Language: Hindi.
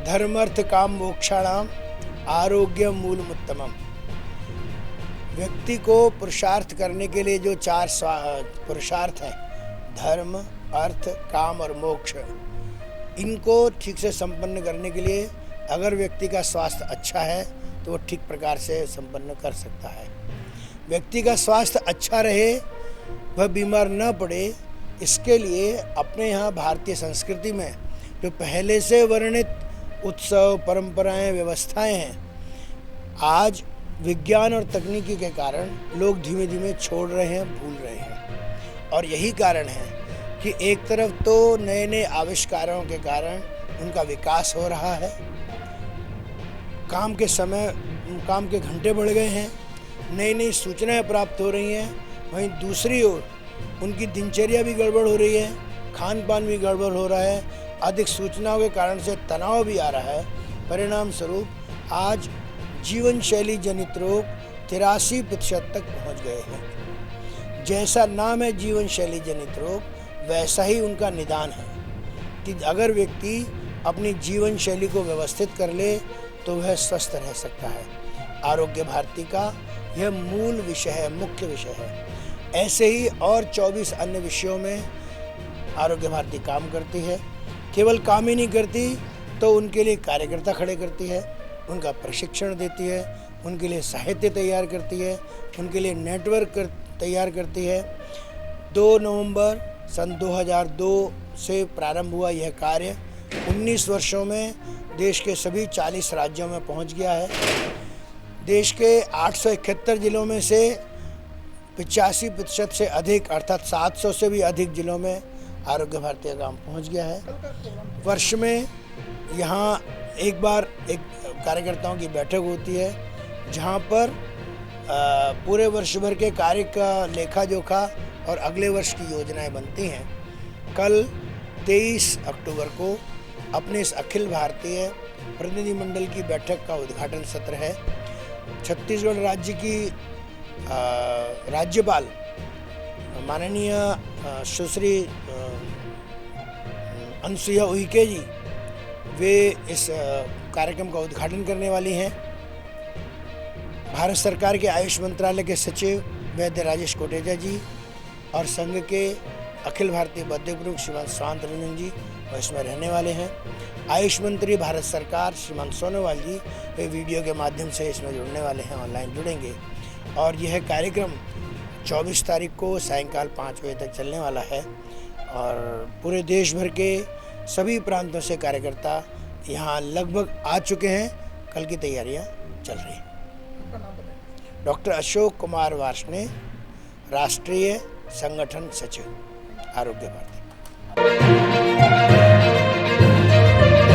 धर्मर्थ काम मोक्षाणाम आरोग्य मूलमुत्तमम। व्यक्ति को पुरुषार्थ करने के लिए जो चार पुरुषार्थ हैं, धर्म, अर्थ, काम और मोक्ष, इनको ठीक से संपन्न करने के लिए अगर व्यक्ति का स्वास्थ्य अच्छा है तो वो ठीक प्रकार से संपन्न कर सकता है। व्यक्ति का स्वास्थ्य अच्छा रहे, वह बीमार न पड़े, इसके लिए अपने यहाँ भारतीय संस्कृति में जो पहले से वर्णित उत्सव, परंपराएं, व्यवस्थाएं हैं, आज विज्ञान और तकनीकी के कारण लोग धीमे धीमे छोड़ रहे हैं, भूल रहे हैं। और यही कारण है कि एक तरफ तो नए नए आविष्कारों के कारण उनका विकास हो रहा है, काम के घंटे बढ़ गए हैं, नई नई सूचनाएं प्राप्त हो रही हैं, वहीं दूसरी ओर उनकी दिनचर्या भी गड़बड़ हो रही है, खान पान भी गड़बड़ हो रहा है, अधिक सूचनाओं के कारण से तनाव भी आ रहा है। परिणाम स्वरूप आज जीवन शैली जनित रोग 83% तक पहुंच गए हैं। जैसा नाम है जीवन शैली जनित रोग, वैसा ही उनका निदान है कि अगर व्यक्ति अपनी जीवन शैली को व्यवस्थित कर ले तो वह स्वस्थ रह सकता है। आरोग्य भारती का यह मूल विषय है, मुख्य विषय है। ऐसे ही और 24 अन्य विषयों में आरोग्य भारती काम करती है। केवल काम ही नहीं करती तो उनके लिए कार्यकर्ता खड़े करती है, उनका प्रशिक्षण देती है, उनके लिए साहित्य तैयार करती है, उनके लिए नेटवर्क तैयार करती है। 2 नवंबर सन 2002 से प्रारंभ हुआ यह कार्य 19 वर्षों में देश के सभी 40 राज्यों में पहुंच गया है। देश के 871 जिलों में से 85% से अधिक अर्थात 700 से भी अधिक जिलों में आरोग्य भारती का काम पहुंच गया है। वर्ष में यहाँ एक बार एक कार्यकर्ताओं की बैठक होती है जहाँ पर पूरे वर्ष भर के कार्य का लेखा जोखा और अगले वर्ष की योजनाएं बनती हैं। कल 23 अक्टूबर को अपने इस अखिल भारतीय प्रतिनिधिमंडल की बैठक का उद्घाटन सत्र है। छत्तीसगढ़ राज्य की राज्यपाल माननीय सुश्री अनसुईया उइके जी, वे इस कार्यक्रम का उद्घाटन करने वाली हैं। भारत सरकार के आयुष मंत्रालय के सचिव वैद्य राजेश कोटेचा जी और संघ के अखिल भारतीय बौद्धिक प्रमुख श्रीमान स्वांत रंजन जी वो इसमें रहने वाले हैं। आयुष मंत्री भारत सरकार श्रीमान सोनोवाल जी वे वीडियो के माध्यम से इसमें जुड़ने वाले हैं, ऑनलाइन जुड़ेंगे। और यह कार्यक्रम 24 तारीख को सायंकाल 5 बजे तक चलने वाला है और पूरे देश भर के सभी प्रांतों से कार्यकर्ता यहाँ लगभग आ चुके हैं। कल की तैयारियाँ चल रही हैं। डॉक्टर अशोक कुमार वार्ष्णेय, राष्ट्रीय संगठन सचिव, आरोग्य भारती।